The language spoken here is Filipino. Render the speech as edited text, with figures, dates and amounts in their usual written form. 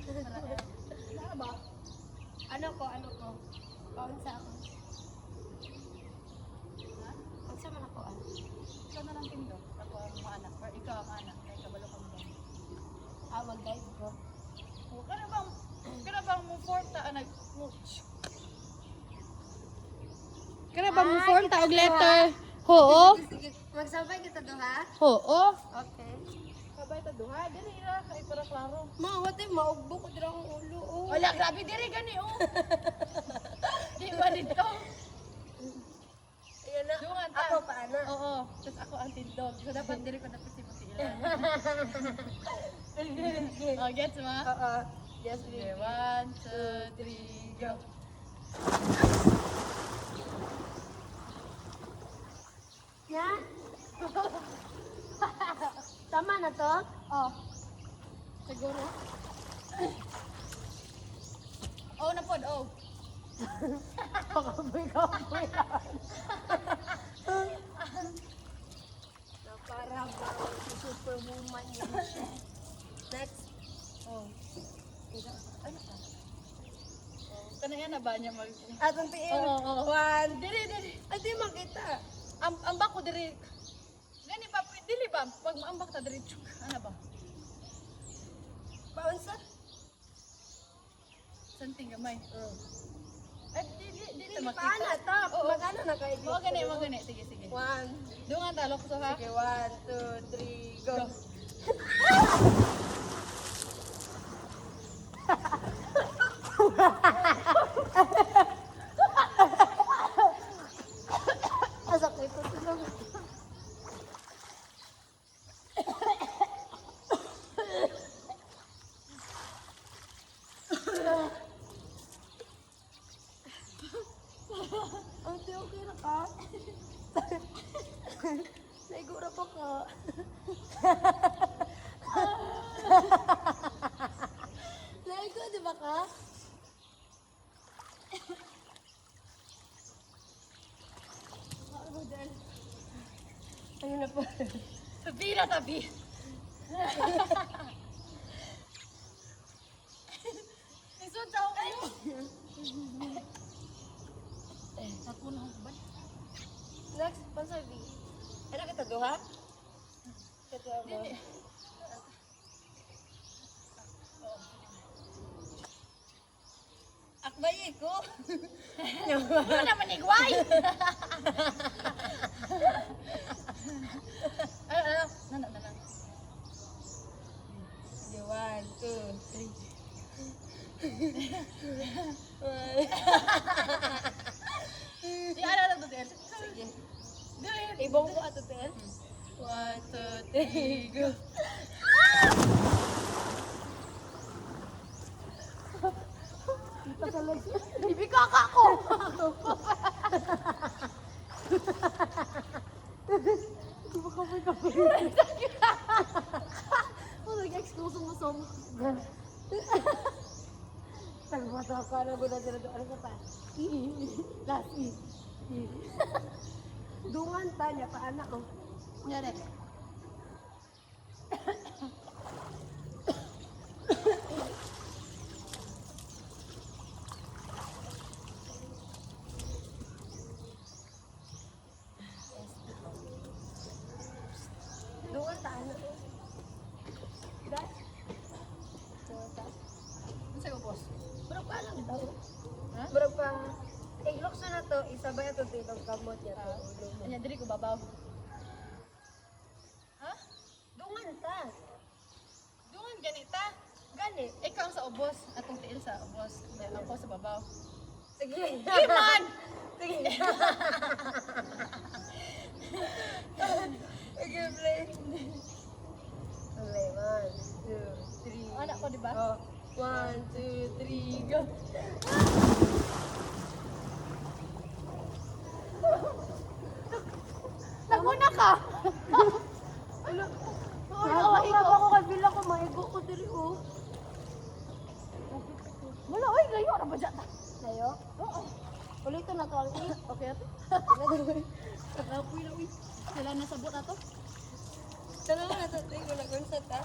Ano ba? Ano ko? Paunsa ako. Ha? Paunsa man ako ah. Ikaw na lang tindo. Ako ang mga anak. Or ikaw ang anak. Kaya kabalo kang ba? Mag-guide ko. Kana bang mo forta nag Kana bang mo forta og letter? Oo. Sige, magsabay kita duha. Oo. Okay. Kabay ta duha dili ra kay para klaro. Mawatay maugbo ko dira ang ulo. Oh. Wala grabe diri gani oh. Di ba dito? Ayan na. Dungan ta. Ako paano? Oo. Tapos ako ang tindog. So dapat diri ko dapat si Matiilan. Oh, gets mo? Oo. Yes, Okay, 1, 2, 3, go. Yan. Tama na to? Oh. Siguro. Oh, na pod, oh. Kapoy-kapoy lang. Na para ba si superwoman yan siya. Next. Oh. Ano ka? Kana yan na ba niya mag... Atong tiin. Oo. One. Dili. Ay, di makita. Ambak ko diri. Gani pa, dili ba? Pag maambak ta diri, tsuk. Ano ba? Paunsa? Something gamay. Ay, dili Dili makita. pa na to. Oo. Magano na kayo? Mga gani. Sige. One. Dungan talok so ha. Okay, 1, 2, 3, go. Go. Asakay ko tulog. Ate, okay na ka? Naigura pa ka. Naigura, di ba ka? Ayun na po. Tabi na tabi. Isod sa ako. Ako na ako ba? Next, pansabi. Ano kita duha? Kita mo. Dili. Akbay ko. Ano naman igway? Ano? Okay, 1, 2, 3. Di ano na to, Tel? Sige. Dili. Ibong ko ato, Tel. 1, 2, 3, go. Ibigaka ko! Nag-expose mo sa mo. Tagmata ka na guna dito. Ano ka pa? Last E. Dungan ta niya pa anak ko. Nyari. Dungan ta anak ko. Dahil? Ano sa'yo, boss? Murag pa lang daw. Ha? Murag pa. Iglokso na to, isabay ito tilong kamot niya to. Ulo mo. Anya, dili ko babaw. Ha? Dungan ta. Dungan ganita. Gani. Ikaw sa ubos, atong tiil sa ubos. Ako sa babaw. Sige. Iman! Sige. Okay, play. Okay, 1, 2, 3. Anak ko, di ba? Oh, 1, 2, 3, go. Naguna ka! Ano? Ay, Ako kabila ko, maigo ko diri, oh. Wala, oy, gayo na ba dyan? Layo? Oo. Ulitin na to, Ali. Okay, ato. Nakapoy na, uy. Sila nasabot na to. Tanong na to, tingko na kung sa ta.